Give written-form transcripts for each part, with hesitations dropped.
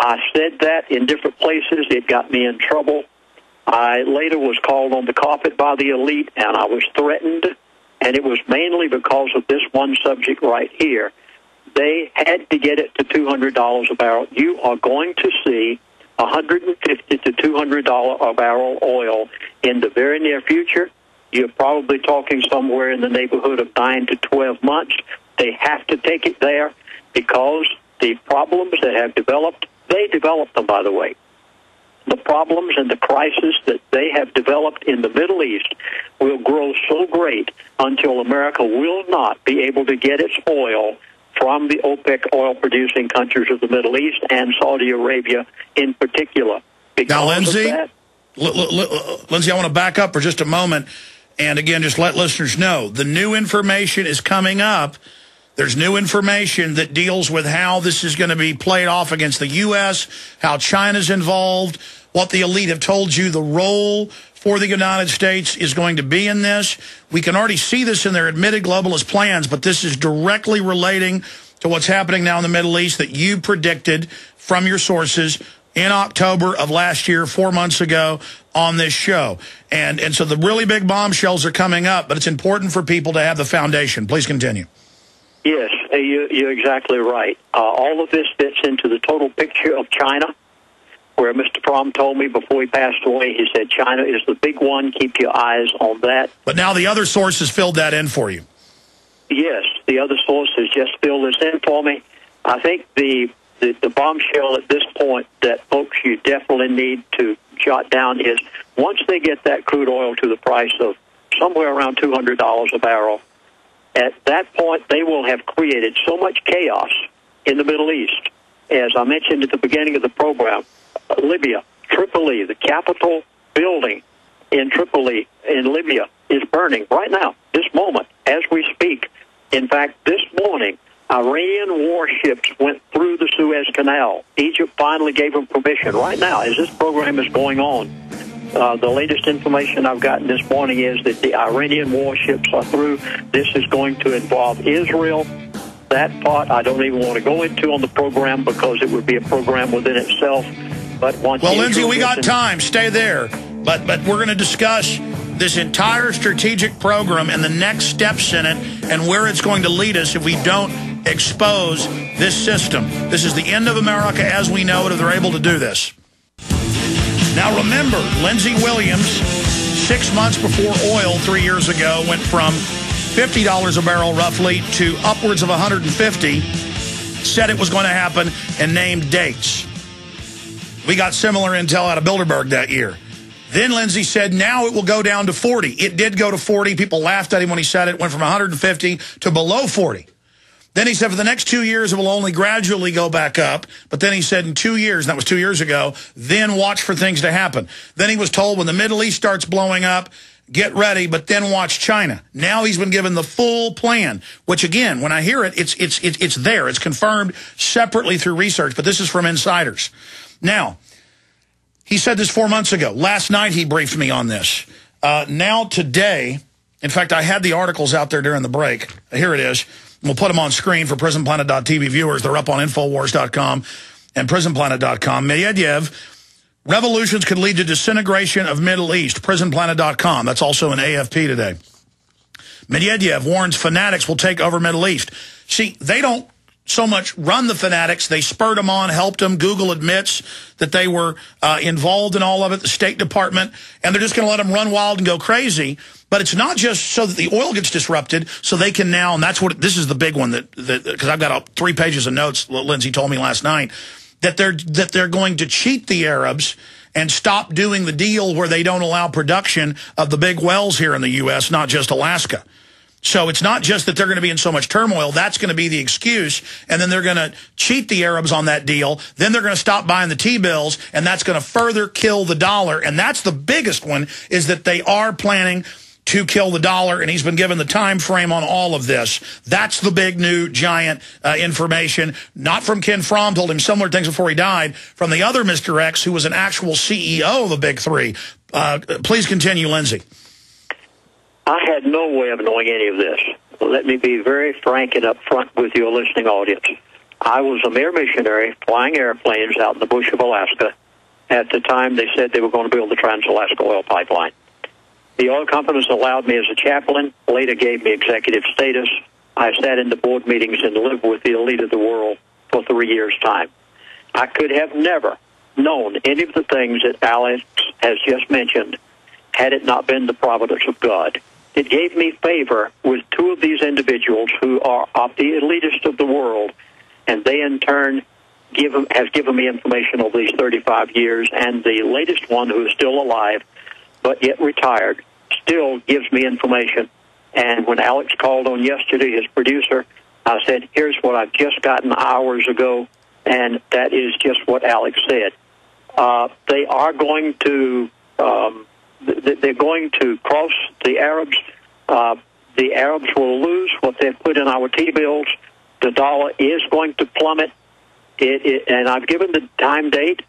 I said that in different places. It got me in trouble. I later was called on the carpet by the elite, and I was threatened, and it was mainly because of this one subject right here. They had to get it to $200 a barrel. You are going to see $150 to $200 a barrel oil in the very near future. You're probably talking somewhere in the neighborhood of 9 to 12 months. They have to take it there because the problems that have developed, they developed them, by the way. The problems and the crisis that they have developed in the Middle East will grow so great until America will not be able to get its oil from the OPEC oil-producing countries of the Middle East and Saudi Arabia in particular. Now, Lindsey, Lindsey, I want to back up for just a moment. And again, just let listeners know, the new information is coming up. There's new information that deals with how this is going to be played off against the U.S., how China's involved, what the elite have told you the role for the United States is going to be in this. We can already see this in their admitted globalist plans, but this is directly relating to what's happening now in the Middle East that you predicted from your sources in October of last year, 4 months ago, on this show. And so the really big bombshells are coming up, but it's important for people to have the foundation. Please continue. Yes, you're exactly right. All of this fits into the total picture of China, where Mr. Fromm told me before he passed away, he said, China is the big one. Keep your eyes on that. But now the other sources filled that in for you. Yes, the other sources just filled this in for me. I think the bombshell at this point that folks you definitely need to jot down is once they get that crude oil to the price of somewhere around $200 a barrel, at that point they will have created so much chaos in the Middle East. As I mentioned at the beginning of the program, Libya, Tripoli, the capital building in Tripoli in Libya is burning right now, this moment, as we speak. In fact, this morning, Iranian warships went through the Suez Canal. Egypt finally gave them permission right now as this program is going on. The latest information I've gotten this morning is that the Iranian warships are through. This is going to involve Israel. That part I don't even want to go into on the program because it would be a program within itself. But once well, Lindsey, we got time. Stay there. But we're going to discuss this entire strategic program and the next steps in it and where it's going to lead us if we don't expose this system. This is the end of America as we know it if they're able to do this. Now remember, Lindsey-Williams, 6 months before oil 3 years ago, went from $50 a barrel roughly to upwards of $150, said it was going to happen and named dates. We got similar intel out of Bilderberg that year. Then Lindsey said, now it will go down to 40. It did go to 40. People laughed at him when he said it. Went from 150 to below 40. Then he said for the next 2 years, it will only gradually go back up. But then he said in 2 years, and that was 2 years ago, then watch for things to happen. Then he was told when the Middle East starts blowing up, get ready, but then watch China. Now he's been given the full plan, which again, when I hear it, it's there. It's confirmed separately through research, but this is from insiders. Now, he said this 4 months ago. Last night he briefed me on this. Now today, in fact, I had the articles out there during the break. Here it is. We'll put them on screen for PrisonPlanet.tv viewers. They're up on Infowars.com and PrisonPlanet.com. Medvedev, revolutions could lead to disintegration of Middle East. PrisonPlanet.com. That's also in AFP today. Medvedev warns fanatics will take over Middle East. See, they don't so much run the fanatics. They spurred them on, helped them. Google admits that they were involved in all of it, the State Department, and they're just going to let them run wild and go crazy. But it's not just so that the oil gets disrupted, so they can now, and that's what, this is the big one, that because I've got 3 pages of notes, Lindsey told me last night, that they're going to cheat the Arabs and stop doing the deal where they don't allow production of the big wells here in the U.S., not just Alaska. So it's not just that they're going to be in so much turmoil. That's going to be the excuse. And then they're going to cheat the Arabs on that deal. Then they're going to stop buying the T-bills, and that's going to further kill the dollar. And that's the biggest one, is that they are planning to kill the dollar, and he's been given the time frame on all of this. That's the big new giant information, not from Ken Fromm, told him similar things before he died, from the other Mr. X, who was an actual CEO of the big three. Please continue, Lindsey. I had no way of knowing any of this. Let me be very frank and upfront with your listening audience. I was a mere missionary flying airplanes out in the bush of Alaska. At the time, they said they were going to build the Trans-Alaska Oil Pipeline. The oil companies allowed me as a chaplain, later gave me executive status. I sat in the board meetings and lived with the elite of the world for 3 years' time. I could have never known any of the things that Alex has just mentioned had it not been the providence of God. It gave me favor with two of these individuals who are of the elitist of the world, and they in turn has given me information over these 35 years, and the latest one, who is still alive but yet retired, still gives me information. And when Alex called on yesterday, his producer, I said, here's what I've just gotten hours ago, and that is just what Alex said. They are going to they're going to cross the Arabs. The Arabs will lose what they've put in our T-bills. The dollar is going to plummet. And I've given the time date.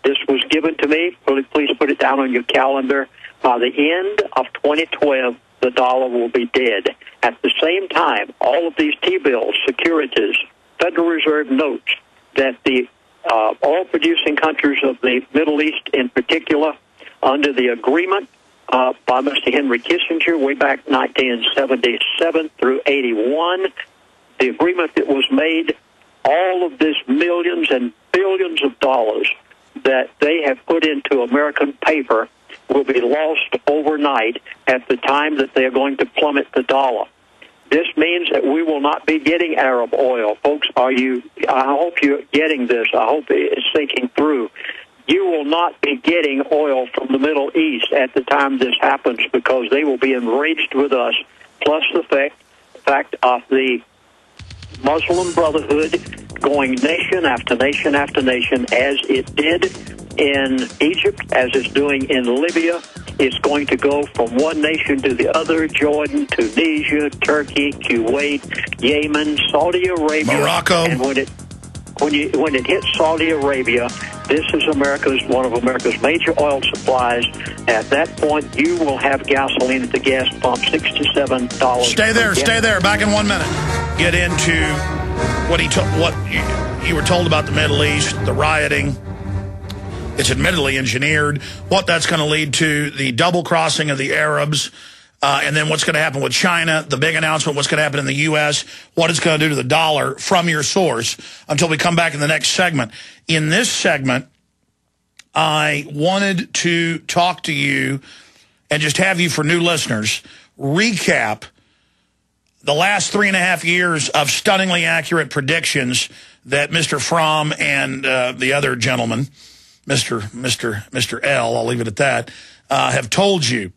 This was given to me. Please put it down on your calendar. By the end of 2012, the dollar will be dead. At the same time, all of these T-bills, securities, Federal Reserve notes that the oil-producing countries of the Middle East in particular, under the agreement by Mr. Henry Kissinger way back 1977 through 81, the agreement that was made, all of this millions and billions of dollars that they have put into American paper will be lost overnight at the time that they are going to plummet the dollar. This means that we will not be getting Arab oil. Folks, I hope you're getting this. I hope it's sinking through. You will not be getting oil from the Middle East at the time this happens, because they will be enraged with us, plus the fact of the Muslim-brotherhood going nation after nation after nation, as it did in Egypt, as it's doing in Libya. It's going to go from one nation to the other: Jordan, Tunisia, Turkey, Kuwait, Yemen, Saudi Arabia, Morocco. And when it hits Saudi Arabia, this is one of America's major oil supplies. At that point, you will have gasoline at the gas pump, $67. Stay there. Back in 1 minute. Get into what you were told about the Middle East, the rioting. It's admittedly engineered. What that's going to lead to, the double crossing of the Arabs, and then what's going to happen with China, the big announcement, what's going to happen in the U.S., what it's going to do to the dollar from your source, until we come back in the next segment. In this segment, I wanted to talk to you and just have you, for new listeners, recap the last 3.5 years of stunningly accurate predictions that Mr. Fromm and the other gentleman, Mr. L, I'll leave it at that, have told you.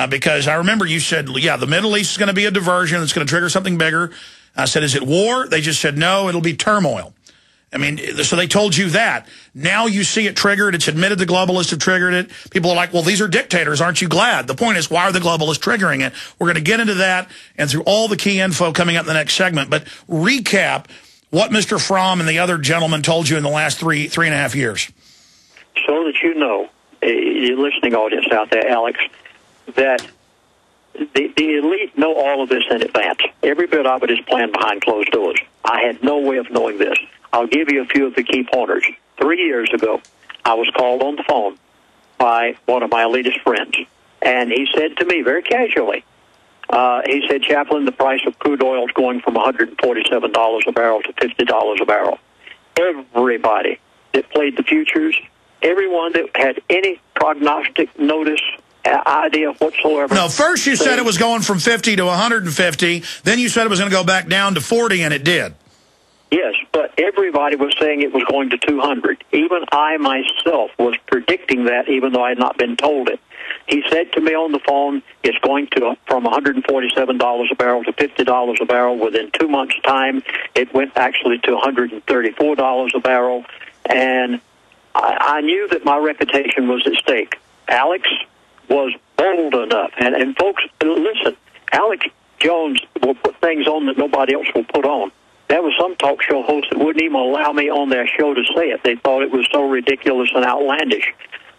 Because I remember you said, yeah, the Middle East is going to be a diversion. It's going to trigger something bigger. I said, is it war? They just said, no, it'll be turmoil. I mean, so they told you that. Now you see it triggered. It's admitted the globalists have triggered it. People are like, well, these are dictators. Aren't you glad? The point is, why are the globalists triggering it? We're going to get into that and through all the key info coming up in the next segment. But recap what Mr. Fromm and the other gentleman told you in the last 3.5 years. So that you know, your listening audience out there, Alex, that the elite know all of this in advance. Every bit of it is planned behind closed doors. I had no way of knowing this. I'll give you a few of the key pointers. 3 years ago, I was called on the phone by one of my elitist friends, and he said to me very casually, he said, Chaplain, the price of crude oil is going from $147 a barrel to $50 a barrel. Everybody that played the futures, everyone that had any prognostic notice, idea whatsoever. No, first you said it was going from 50 to 150. Then you said it was going to go back down to 40, and it did. Yes, but everybody was saying it was going to 200. Even I myself was predicting that, even though I had not been told it. He said to me on the phone, it's going to from $147 a barrel to $50 a barrel. Within 2 months' time, it went actually to $134 a barrel. And I knew that my reputation was at stake. Alex was bold enough. And folks, listen, Alex Jones will put things on that nobody else will put on. There was some talk show host that wouldn't even allow me on their show to say it. They thought it was so ridiculous and outlandish.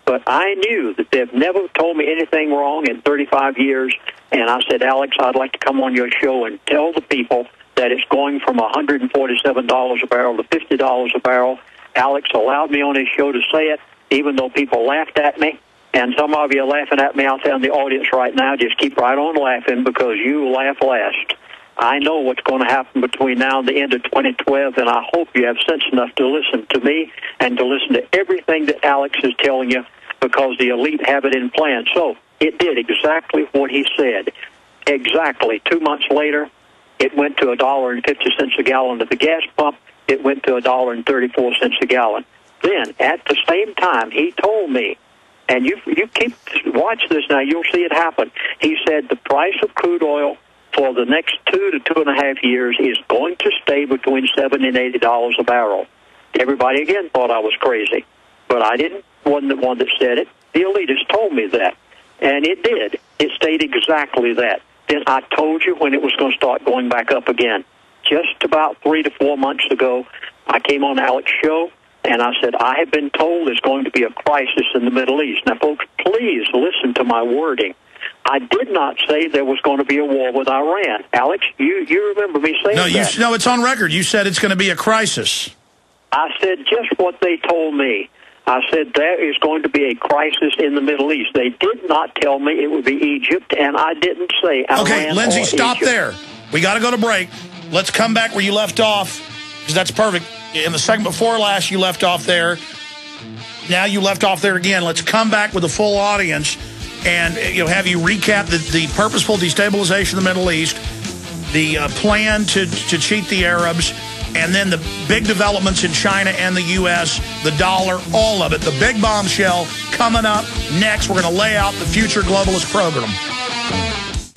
But I knew that they've never told me anything wrong in 35 years. And I said, Alex, I'd like to come on your show and tell the people that it's going from $147 a barrel to $50 a barrel. Alex allowed me on his show to say it, even though people laughed at me. And some of you are laughing at me out there in the audience right now. Just keep right on laughing, because you laugh last. I know what's going to happen between now and the end of 2012, and I hope you have sense enough to listen to me and to listen to everything that Alex is telling you, because the elite have it in plan. So it did exactly what he said. Exactly. 2 months later, it went to $1.50 a gallon at the gas pump. It went to $1.34 a gallon. Then, at the same time, he told me, and you keep watch this now, you'll see it happen. He said the price of crude oil for the next 2 to 2.5 years is going to stay between $70 and $80 a barrel. Everybody again thought I was crazy, but wasn't the one that said it. The elitists told me that, and it did. It stayed exactly that. Then I told you when it was going to start going back up again. Just about 3 to 4 months ago, I came on Alex's show, and I said, I have been told there's going to be a crisis in the Middle East. Now, folks, please listen to my wording. I did not say there was going to be a war with Iran. Alex, you remember me saying that? No, it's on record. You said it's going to be a crisis. I said just what they told me. I said there is going to be a crisis in the Middle East. They did not tell me it would be Egypt, and I didn't say Iran. Okay, Lindsey, stop Egypt. there. We got to go to break. Let's come back where you left off, because that's perfect. In the segment before last, you left off there. Now you left off there again. Let's come back with a full audience and have you recap the purposeful destabilization of the Middle East, the plan to cheat the Arabs, and then the big developments in China and the U.S., the dollar, all of it. The big bombshell coming up next. We're going to lay out the future globalist program.